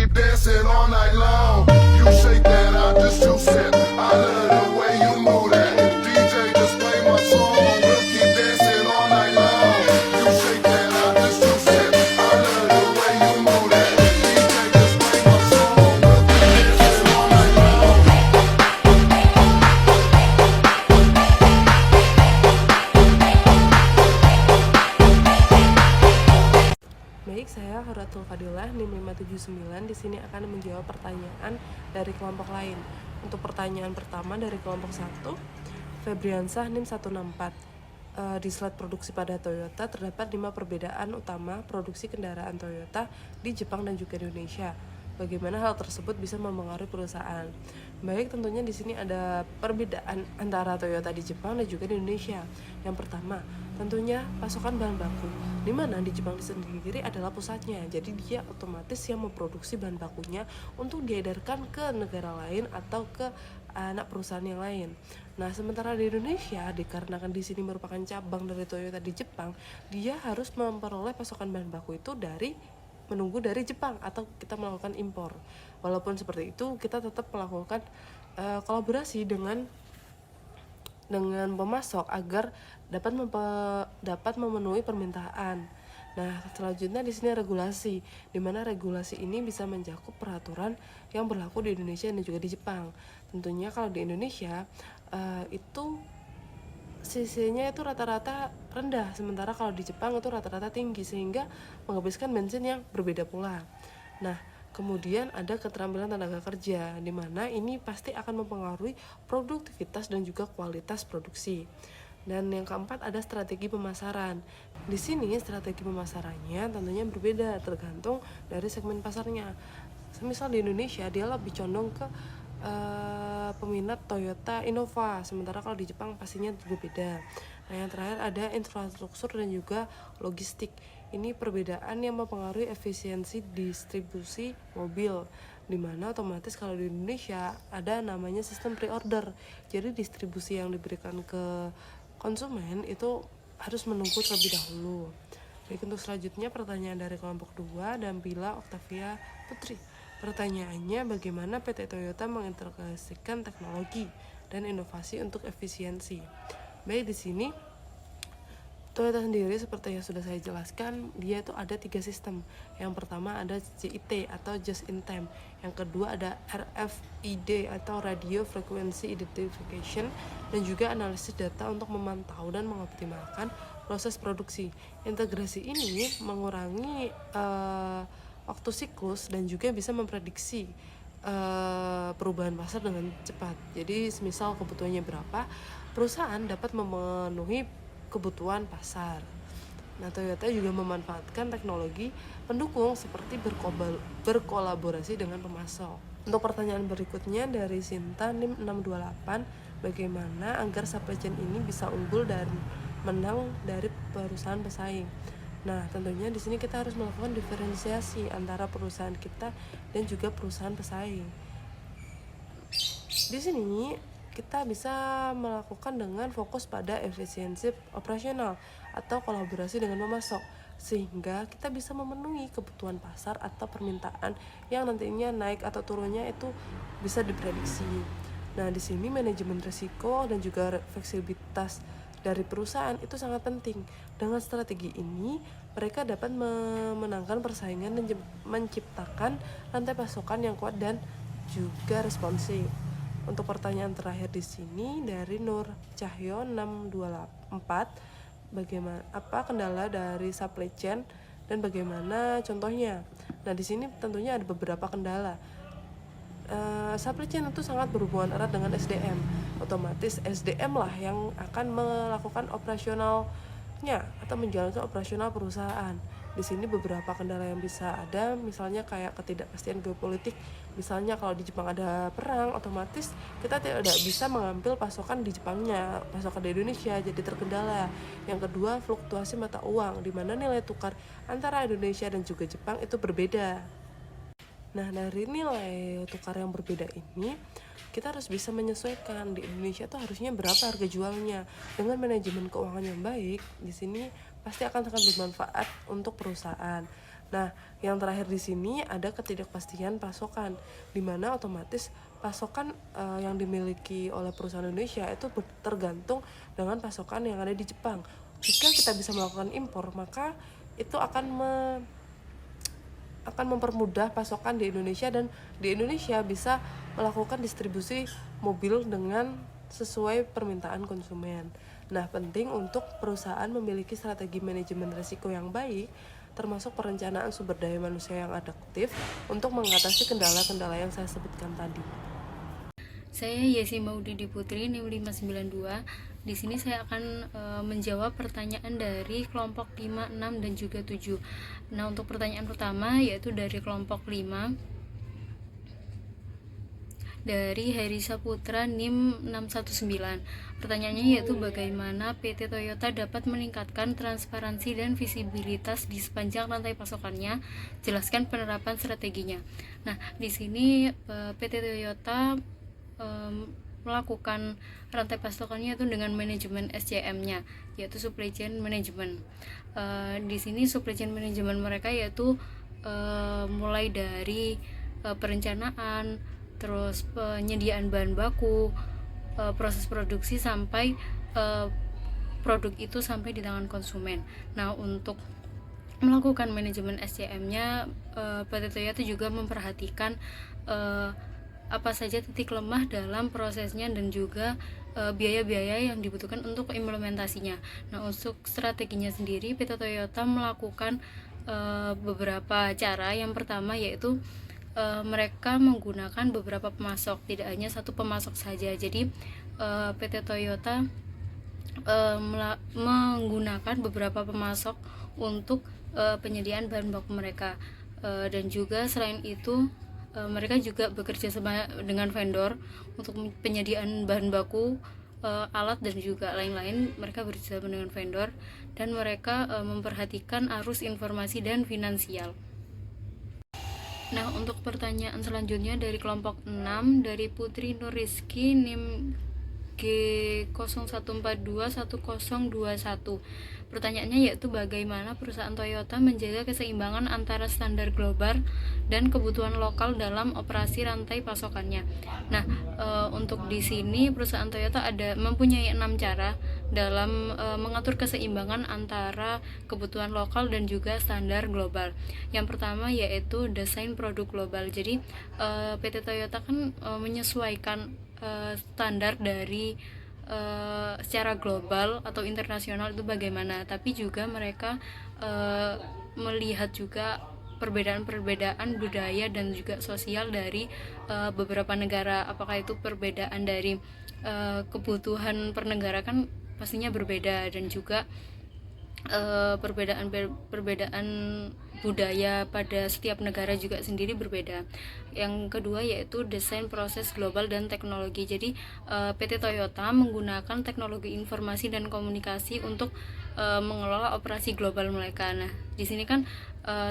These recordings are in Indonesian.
keep dancing all night long. You shake that, I just juice it. I love the way you move that. DJ, just play my song. We'll keep dancing all night long. You shake that, I just juice it. I love the way you move that. DJ, just play my song. We'll keep dancing all night long. Baik, saya Horatul Fadilah, NIM 579. Di sini akan menjawab pertanyaan dari kelompok lain. Untuk pertanyaan pertama dari kelompok 1, Febriansah NIM 164. Di slide produksi pada Toyota terdapat 5 perbedaan utama produksi kendaraan Toyota di Jepang dan juga di Indonesia. Bagaimana hal tersebut bisa mempengaruhi perusahaan? Baik, tentunya di sini ada perbedaan antara Toyota di Jepang dan juga di Indonesia. Yang pertama, tentunya pasokan bahan baku, di mana di Jepang sendiri adalah pusatnya. Jadi dia otomatis yang memproduksi bahan bakunya untuk diedarkan ke negara lain atau ke anak perusahaan yang lain. Nah, sementara di Indonesia, dikarenakan di sini merupakan cabang dari Toyota di Jepang, dia harus memperoleh pasokan bahan baku itu menunggu dari Jepang atau kita melakukan impor. Walaupun seperti itu, kita tetap melakukan kolaborasi dengan pemasok agar dapat memenuhi permintaan. Nah, selanjutnya di sini regulasi, di mana regulasi ini bisa mencakup peraturan yang berlaku di Indonesia dan juga di Jepang. Tentunya kalau di Indonesia itu CC-nya itu rata-rata rendah, sementara kalau di Jepang itu rata-rata tinggi, sehingga menghabiskan bensin yang berbeda pula. Nah, kemudian ada keterampilan tenaga kerja, di mana ini pasti akan mempengaruhi produktivitas dan juga kualitas produksi. Dan yang keempat ada strategi pemasaran. Di sini strategi pemasarannya tentunya berbeda tergantung dari segmen pasarnya. Semisal di Indonesia dia lebih condong ke peminat Toyota Innova, sementara kalau di Jepang pastinya berbeda. Nah, yang terakhir ada infrastruktur dan juga logistik. Ini perbedaan yang mempengaruhi efisiensi distribusi mobil, di mana otomatis kalau di Indonesia ada namanya sistem pre-order. Jadi distribusi yang diberikan ke konsumen itu harus menunggu terlebih dahulu. Baik, untuk selanjutnya pertanyaan dari kelompok 2, Dampila Octavia Putri. Pertanyaannya, bagaimana PT Toyota mengintegrasikan teknologi dan inovasi untuk efisiensi? Baik, di sini Toyota sendiri seperti yang sudah saya jelaskan, dia itu ada 3 sistem. Yang pertama ada JIT atau Just in Time. Yang kedua ada RFID atau Radio Frequency Identification, dan juga analisis data untuk memantau dan mengoptimalkan proses produksi. Integrasi ini mengurangi waktu siklus dan juga bisa memprediksi perubahan pasar dengan cepat. Jadi semisal kebutuhannya berapa, perusahaan dapat memenuhi kebutuhan pasar. Nah, Toyota juga memanfaatkan teknologi pendukung seperti berkolaborasi dengan pemasok. Untuk pertanyaan berikutnya dari Sinta NIM 628, bagaimana agar supply chain ini bisa unggul dan menang dari perusahaan pesaing? Nah, tentunya di sini kita harus melakukan diferensiasi antara perusahaan kita dan juga perusahaan pesaing. Di sini kita bisa melakukan dengan fokus pada efisiensi operasional atau kolaborasi dengan pemasok, sehingga kita bisa memenuhi kebutuhan pasar atau permintaan yang nantinya naik atau turunnya itu bisa diprediksi. Nah, di sini manajemen risiko dan juga fleksibilitas dari perusahaan itu sangat penting. Dengan strategi ini, mereka dapat memenangkan persaingan dan menciptakan rantai pasokan yang kuat dan juga responsif. Untuk pertanyaan terakhir di sini dari Nur Cahyo 624, bagaimana apa kendala dari supply chain dan bagaimana contohnya? Nah, di sini tentunya ada beberapa kendala. Supply chain itu sangat berhubungan erat dengan SDM. Otomatis SDM lah yang akan melakukan operasionalnya atau menjalankan operasional perusahaan. Di sini beberapa kendala yang bisa ada, misalnya kayak ketidakpastian geopolitik. Misalnya kalau di Jepang ada perang, otomatis kita tidak bisa mengambil pasokan di Jepangnya, pasokan di Indonesia jadi terkendala. Yang kedua, fluktuasi mata uang, di mana nilai tukar antara Indonesia dan juga Jepang itu berbeda. Nah, dari nilai tukar yang berbeda ini, kita harus bisa menyesuaikan. Di Indonesia tuh harusnya berapa harga jualnya. Dengan manajemen keuangan yang baik, di sini pasti akan sangat bermanfaat untuk perusahaan. Nah, yang terakhir di sini ada ketidakpastian pasokan, di mana otomatis pasokan yang dimiliki oleh perusahaan Indonesia itu tergantung dengan pasokan yang ada di Jepang. Jika kita bisa melakukan impor, maka itu akan mempermudah pasokan di Indonesia, dan di Indonesia bisa melakukan distribusi mobil dengan sesuai permintaan konsumen. Nah, penting untuk perusahaan memiliki strategi manajemen risiko yang baik, termasuk perencanaan sumber daya manusia yang adaptif untuk mengatasi kendala-kendala yang saya sebutkan tadi. Saya Yesi Maudidi Putri, NIM 592. Di sini saya akan menjawab pertanyaan dari kelompok 5, 6, dan juga 7. Nah, untuk pertanyaan pertama yaitu dari kelompok 5 dari Heri Saputra, NIM 619. Pertanyaannya yaitu bagaimana PT Toyota dapat meningkatkan transparansi dan visibilitas di sepanjang rantai pasokannya. Jelaskan penerapan strateginya. Nah, di sini PT Toyota melakukan rantai pasokannya itu dengan manajemen SCM-nya, yaitu supply chain management. Di sini supply chain management mereka yaitu mulai dari perencanaan, terus penyediaan bahan baku, proses produksi sampai produk itu sampai di tangan konsumen. Nah, untuk melakukan manajemen SCM-nya, PT Toyota juga memperhatikan apa saja titik lemah dalam prosesnya dan juga biaya-biaya yang dibutuhkan untuk implementasinya. Nah, untuk strateginya sendiri, PT Toyota melakukan beberapa cara. Yang pertama yaitu mereka menggunakan beberapa pemasok, tidak hanya satu pemasok saja. Jadi PT Toyota menggunakan beberapa pemasok untuk penyediaan bahan baku mereka, dan juga selain itu mereka juga bekerja sama dengan vendor untuk penyediaan bahan baku, alat, dan juga lain-lain. Mereka bekerja sama dengan vendor, dan mereka memperhatikan arus informasi dan finansial. Nah, untuk pertanyaan selanjutnya dari kelompok 6 dari Putri Nur Rizky, NIM G01421021. Pertanyaannya yaitu bagaimana perusahaan Toyota menjaga keseimbangan antara standar global dan kebutuhan lokal dalam operasi rantai pasokannya. Nah, untuk di sini perusahaan Toyota mempunyai 6 cara dalam mengatur keseimbangan antara kebutuhan lokal dan juga standar global. Yang pertama yaitu desain produk global. Jadi PT Toyota kan menyesuaikan standar dari secara global atau internasional itu bagaimana, tapi juga mereka melihat juga perbedaan-perbedaan budaya dan juga sosial dari beberapa negara. Apakah itu perbedaan dari kebutuhan per negara kan pastinya berbeda, dan juga perbedaan budaya pada setiap negara juga sendiri berbeda. Yang kedua yaitu desain proses global dan teknologi. Jadi PT Toyota menggunakan teknologi informasi dan komunikasi untuk mengelola operasi global mereka. Nah, di sini kan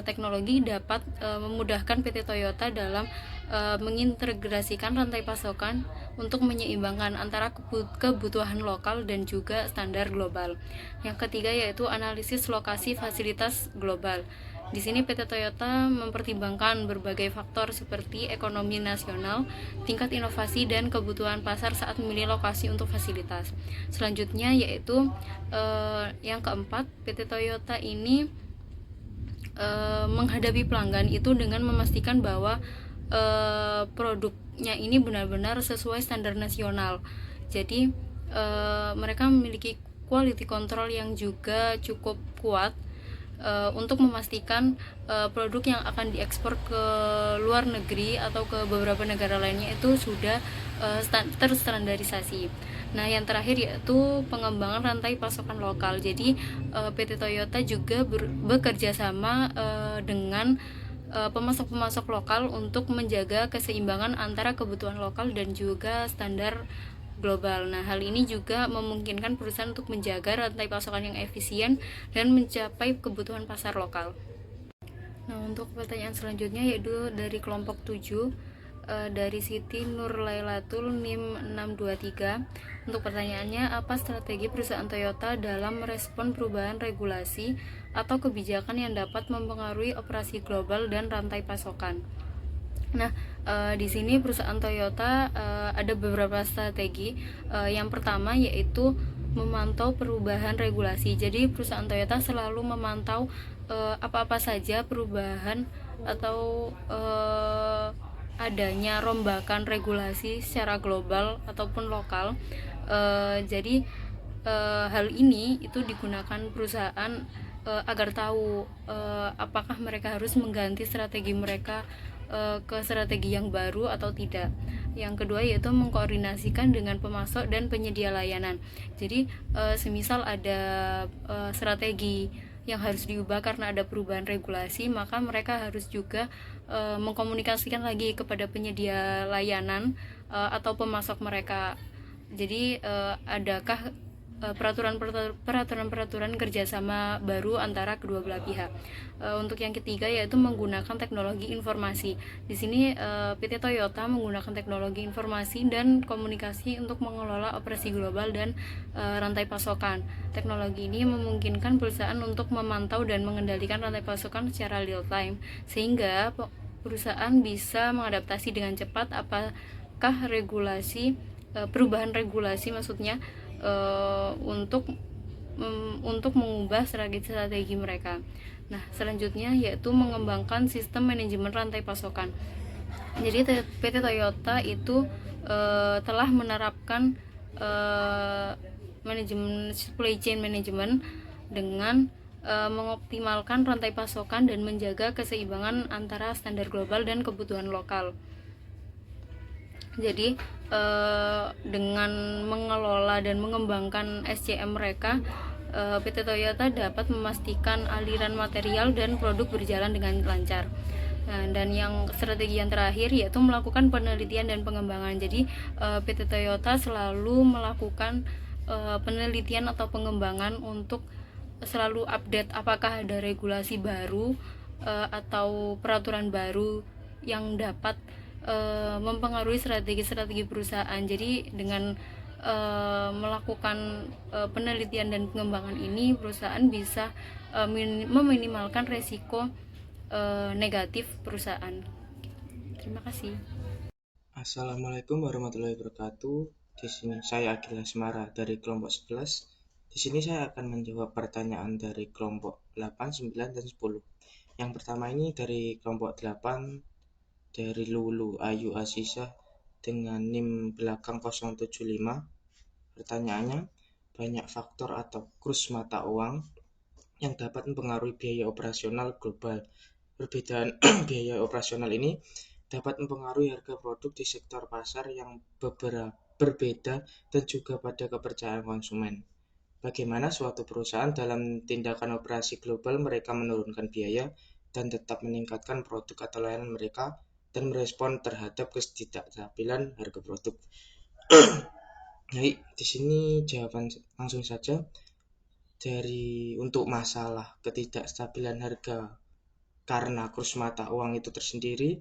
teknologi dapat memudahkan PT Toyota dalam mengintegrasikan rantai pasokan untuk menyeimbangkan antara kebutuhan lokal dan juga standar global. Yang ketiga yaitu analisis lokasi fasilitas global. Di sini PT Toyota mempertimbangkan berbagai faktor seperti ekonomi nasional, tingkat inovasi, dan kebutuhan pasar saat memilih lokasi untuk fasilitas. Selanjutnya yaitu yang keempat, PT Toyota ini menghadapi pelanggan itu dengan memastikan bahwa produknya ini benar-benar sesuai standar nasional. Jadi mereka memiliki quality control yang juga cukup kuat untuk memastikan produk yang akan diekspor ke luar negeri atau ke beberapa negara lainnya itu sudah terstandarisasi. Nah, yang terakhir yaitu pengembangan rantai pasokan lokal. Jadi PT Toyota juga bekerja sama dengan pemasok-pemasok lokal untuk menjaga keseimbangan antara kebutuhan lokal dan juga standar global. Nah, hal ini juga memungkinkan perusahaan untuk menjaga rantai pasokan yang efisien dan mencapai kebutuhan pasar lokal. Nah, untuk pertanyaan selanjutnya yaitu dari kelompok 7 dari Siti Nur Lailatul, NIM 623. Untuk pertanyaannya, apa strategi perusahaan Toyota dalam merespon perubahan regulasi atau kebijakan yang dapat mempengaruhi operasi global dan rantai pasokan. Nah, di sini perusahaan Toyota ada beberapa strategi. Yang pertama yaitu memantau perubahan regulasi. Jadi perusahaan Toyota selalu memantau apa-apa saja perubahan atau adanya rombakan regulasi secara global ataupun lokal. Jadi hal ini itu digunakan perusahaan agar tahu apakah mereka harus mengganti strategi mereka ke strategi yang baru atau tidak. Yang kedua yaitu mengkoordinasikan dengan pemasok dan penyedia layanan. Jadi semisal ada strategi yang harus diubah karena ada perubahan regulasi, maka mereka harus juga mengkomunikasikan lagi kepada penyedia layanan atau pemasok mereka. Jadi adakah peraturan kerjasama baru antara kedua belah pihak. Untuk yang ketiga yaitu menggunakan teknologi informasi. Di sini PT Toyota menggunakan teknologi informasi dan komunikasi untuk mengelola operasi global dan rantai pasokan. Teknologi ini memungkinkan perusahaan untuk memantau dan mengendalikan rantai pasokan secara real time, sehingga perusahaan bisa mengadaptasi dengan cepat apakah perubahan regulasi maksudnya untuk mengubah strategi mereka. Nah, selanjutnya yaitu mengembangkan sistem manajemen rantai pasokan. Jadi PT Toyota itu telah menerapkan manajemen supply chain management dengan mengoptimalkan rantai pasokan dan menjaga keseimbangan antara standar global dan kebutuhan lokal. Jadi dengan mengelola dan mengembangkan SCM mereka, PT Toyota dapat memastikan aliran material dan produk berjalan dengan lancar. Nah, dan yang strategi yang terakhir yaitu melakukan penelitian dan pengembangan. Jadi PT Toyota selalu melakukan penelitian atau pengembangan untuk selalu update apakah ada regulasi baru atau peraturan baru yang dapat mempengaruhi strategi perusahaan. Jadi dengan melakukan penelitian dan pengembangan ini, perusahaan bisa meminimalkan resiko negatif perusahaan. Terima kasih. Assalamualaikum warahmatullahi wabarakatuh. Di sini saya Agil Asmara dari kelompok 11. Di sini saya akan menjawab pertanyaan dari kelompok 8, 9, dan 10. Yang pertama ini dari kelompok 8, dari Lulu Ayu Asisah dengan NIM belakang 075. Pertanyaannya, banyak faktor atau kurs mata uang yang dapat mempengaruhi biaya operasional global. Perbedaan biaya operasional ini dapat mempengaruhi harga produk di sektor pasar yang berbeda dan juga pada kepercayaan konsumen. Bagaimana suatu perusahaan dalam tindakan operasi global mereka menurunkan biaya dan tetap meningkatkan produk atau layanan mereka dan merespon terhadap ketidakstabilan harga produk. Baik, di sini jawaban langsung saja. Untuk masalah ketidakstabilan harga karena kurs mata uang itu tersendiri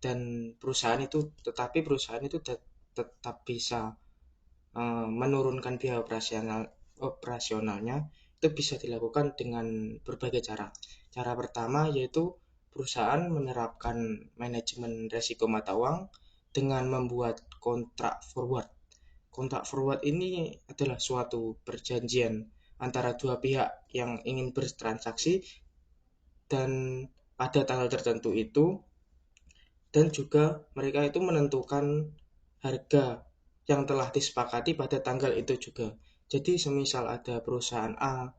dan perusahaan itu tetap bisa menurunkan biaya operasionalnya, itu bisa dilakukan dengan berbagai cara. Cara pertama yaitu perusahaan menerapkan manajemen risiko mata uang dengan membuat kontrak forward. Kontrak forward ini adalah suatu perjanjian antara dua pihak yang ingin bertransaksi dan pada tanggal tertentu itu, dan juga mereka itu menentukan harga yang telah disepakati pada tanggal itu juga. Jadi semisal ada perusahaan A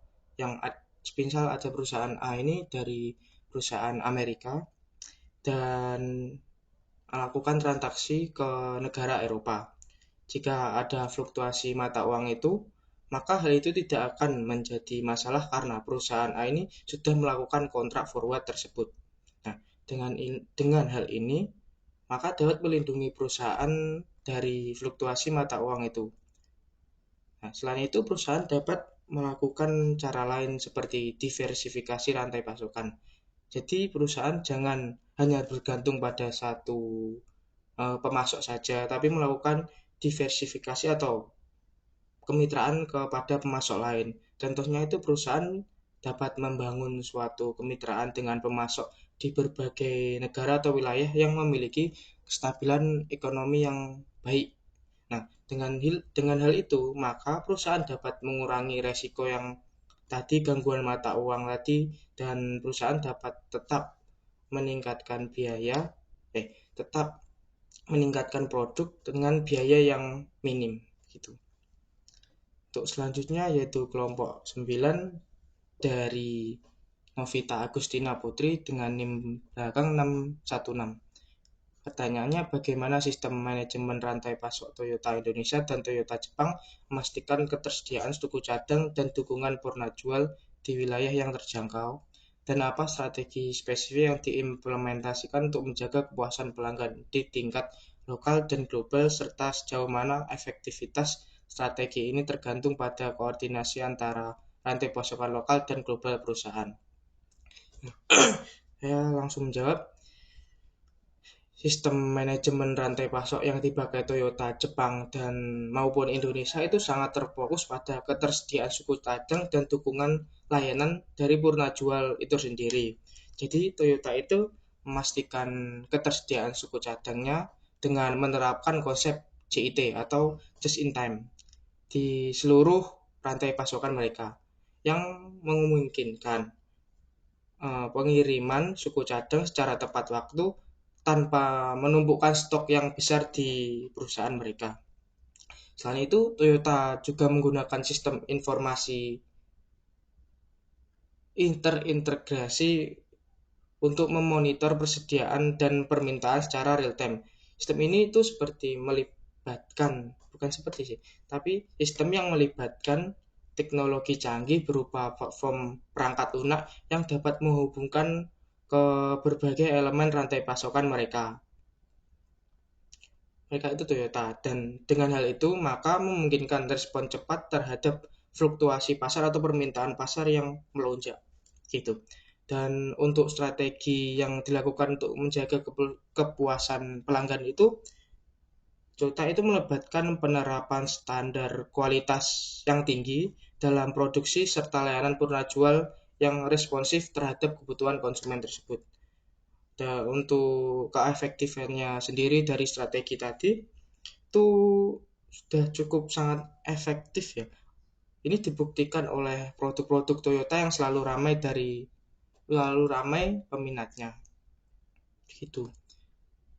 ini dari perusahaan Amerika dan melakukan transaksi ke negara Eropa. Jika ada fluktuasi mata uang itu, maka hal itu tidak akan menjadi masalah karena perusahaan A ini sudah melakukan kontrak forward tersebut. Nah, dengan hal ini, maka dapat melindungi perusahaan dari fluktuasi mata uang itu. Nah, selain itu, perusahaan dapat melakukan cara lain seperti diversifikasi rantai pasokan. Jadi perusahaan jangan hanya bergantung pada satu pemasok saja, tapi melakukan diversifikasi atau kemitraan kepada pemasok lain. Contohnya itu perusahaan dapat membangun suatu kemitraan dengan pemasok di berbagai negara atau wilayah yang memiliki kestabilan ekonomi yang baik. Nah, dengan hal itu, maka perusahaan dapat mengurangi resiko yang tadi, gangguan mata uang tadi, dan perusahaan dapat meningkatkan biaya, tetap meningkatkan produk dengan biaya yang minim gitu. Untuk selanjutnya yaitu kelompok 9 dari Novita Agustina Putri dengan NIM belakang 616. Pertanyaannya, bagaimana sistem manajemen rantai pasok Toyota Indonesia dan Toyota Jepang memastikan ketersediaan stok cadang dan dukungan purna jual di wilayah yang terjangkau? Dan apa strategi spesifik yang diimplementasikan untuk menjaga kepuasan pelanggan di tingkat lokal dan global, serta sejauh mana efektivitas strategi ini tergantung pada koordinasi antara rantai pasokan lokal dan global perusahaan? Saya langsung menjawab. Sistem manajemen rantai pasok yang dipakai Toyota Jepang dan maupun Indonesia itu sangat terfokus pada ketersediaan suku cadang dan dukungan layanan dari purna jual itu sendiri. Jadi Toyota itu memastikan ketersediaan suku cadangnya dengan menerapkan konsep JIT atau just in time di seluruh rantai pasokan mereka, yang memungkinkan pengiriman suku cadang secara tepat waktu tanpa menumpukan stok yang besar di perusahaan mereka. Selain itu, Toyota juga menggunakan sistem informasi interintegrasi untuk memonitor persediaan dan permintaan secara real time. Sistem ini itu sistem yang melibatkan teknologi canggih berupa platform perangkat lunak yang dapat menghubungkan ke berbagai elemen rantai pasokan mereka itu Toyota, dan dengan hal itu maka memungkinkan respon cepat terhadap fluktuasi pasar atau permintaan pasar yang melonjak gitu. Dan untuk strategi yang dilakukan untuk menjaga kepuasan pelanggan itu, Toyota itu melibatkan penerapan standar kualitas yang tinggi dalam produksi serta layanan purna jual yang responsif terhadap kebutuhan konsumen tersebut. Dan untuk keefektifannya sendiri dari strategi tadi itu sudah cukup sangat efektif ya. Ini dibuktikan oleh produk-produk Toyota yang selalu ramai peminatnya gitu.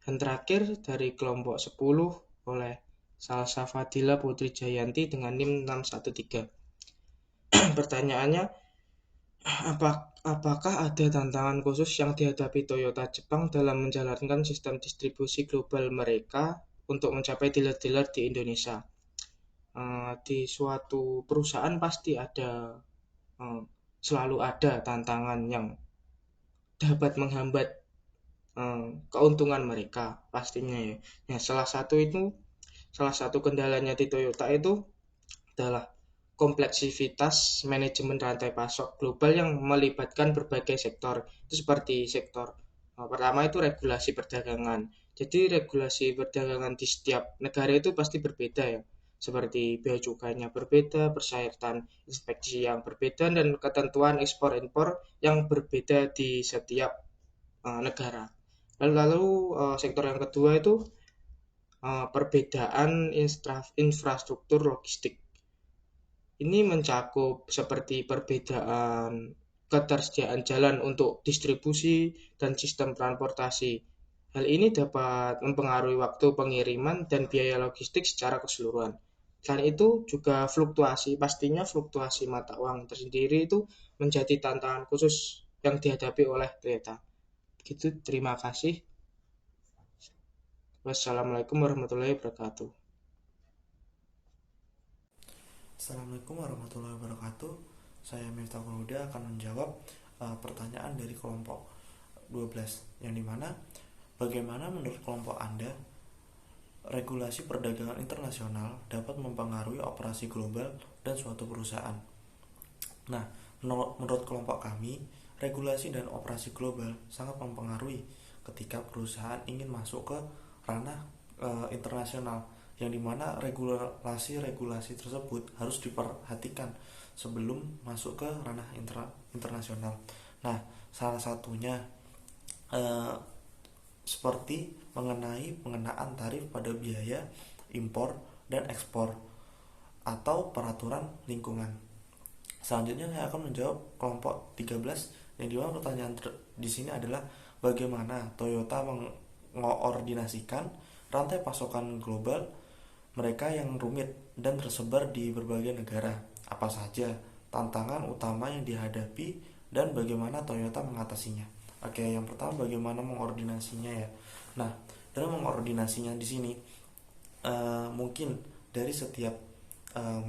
Dan terakhir dari kelompok 10 oleh Salsa Fadila Putri Jayanti dengan NIM 613. Pertanyaannya, apakah ada tantangan khusus yang dihadapi Toyota Jepang dalam menjalankan sistem distribusi global mereka untuk mencapai dealer-dealer di Indonesia? Di suatu perusahaan pasti selalu ada tantangan yang dapat menghambat keuntungan mereka pastinya ya. Nah, salah satu kendalanya di Toyota itu adalah kompleksivitas manajemen rantai pasok global yang melibatkan berbagai sektor. Itu seperti sektor pertama itu regulasi perdagangan. Jadi regulasi perdagangan di setiap negara itu pasti berbeda ya. Seperti bea cukainya berbeda, persyaratan inspeksi yang berbeda, dan ketentuan ekspor-impor yang berbeda di setiap negara. Lalu sektor yang kedua itu perbedaan infrastruktur logistik. Ini mencakup seperti perbedaan ketersediaan jalan untuk distribusi dan sistem transportasi. Hal ini dapat mempengaruhi waktu pengiriman dan biaya logistik secara keseluruhan. Selain itu juga pastinya fluktuasi mata uang tersendiri itu menjadi tantangan khusus yang dihadapi oleh Toyota. Begitu, terima kasih. Wassalamualaikum warahmatullahi wabarakatuh. Assalamualaikum warahmatullahi wabarakatuh. Saya Miftahul Huda akan menjawab pertanyaan dari kelompok 12, yang dimana bagaimana menurut kelompok Anda regulasi perdagangan internasional dapat mempengaruhi operasi global dan suatu perusahaan. Nah, menurut kelompok kami, regulasi dan operasi global sangat mempengaruhi ketika perusahaan ingin masuk ke ranah internasional, yang dimana regulasi tersebut harus diperhatikan sebelum masuk ke ranah internasional. Nah, salah satunya seperti mengenai pengenaan tarif pada biaya impor dan ekspor atau peraturan lingkungan. Selanjutnya saya akan menjawab kelompok 13 yang dimana pertanyaan di sini adalah bagaimana Toyota mengoordinasikan rantai pasokan global mereka yang rumit dan tersebar di berbagai negara. Apa saja tantangan utama yang dihadapi dan bagaimana Toyota mengatasinya. Oke, yang pertama bagaimana mengordinasinya ya. Nah, dalam mengordinasinya di sini mungkin dari setiap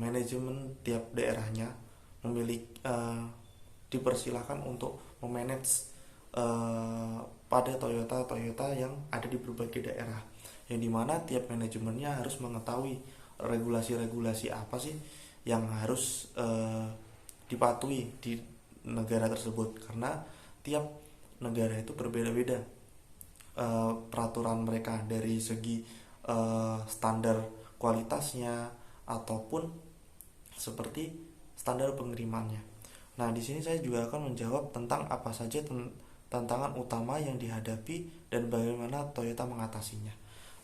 manajemen tiap daerahnya memiliki dipersilahkan untuk memanage pada Toyota yang ada di berbagai daerah, yang dimana tiap manajemennya harus mengetahui regulasi-regulasi apa sih yang harus dipatuhi di negara tersebut, karena tiap negara itu berbeda-beda peraturan mereka dari segi standar kualitasnya ataupun seperti standar pengirimannya. Nah, di sini saya juga akan menjawab tentang apa saja tantangan utama yang dihadapi dan bagaimana Toyota mengatasinya.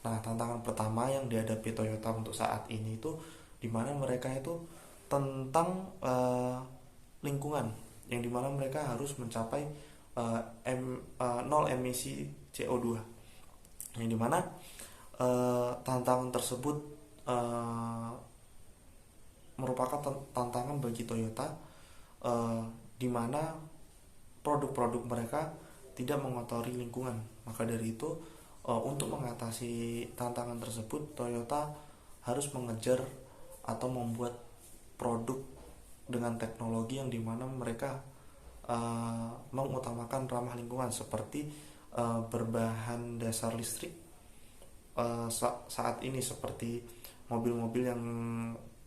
Nah, tantangan pertama yang dihadapi Toyota untuk saat ini itu dimana mereka itu tentang lingkungan, yang dimana mereka harus mencapai 0 emisi CO2, yang dimana tantangan tersebut merupakan tantangan bagi Toyota, di mana produk-produk mereka tidak mengotori lingkungan. Maka dari itu untuk mengatasi tantangan tersebut, Toyota harus mengejar atau membuat produk dengan teknologi yang dimana mereka mengutamakan ramah lingkungan, seperti berbahan dasar listrik saat ini, seperti mobil-mobil yang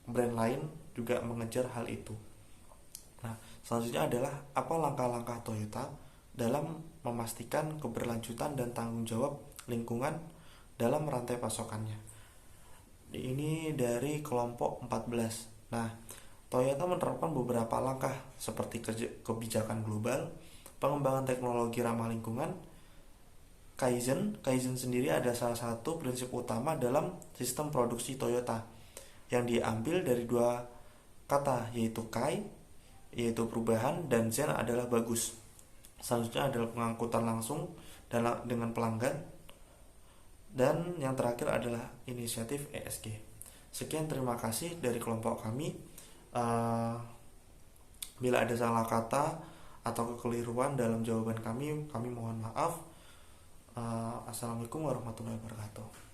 brand lain juga mengejar hal itu. Nah, selanjutnya adalah apa langkah-langkah Toyota dalam memastikan keberlanjutan dan tanggung jawab lingkungan dalam rantai pasokannya. Ini dari kelompok 14. Nah, Toyota menerapkan beberapa langkah seperti kebijakan global, pengembangan teknologi ramah lingkungan, Kaizen. Kaizen sendiri ada salah satu prinsip utama dalam sistem produksi Toyota yang diambil dari dua kata, yaitu Kai, yaitu perubahan, dan Zen adalah bagus. Selanjutnya adalah pengangkutan langsung dengan pelanggan, dan yang terakhir adalah inisiatif ESG. Sekian, terima kasih dari kelompok kami. Bila ada salah kata atau kekeliruan dalam jawaban kami mohon maaf. Assalamualaikum warahmatullahi wabarakatuh.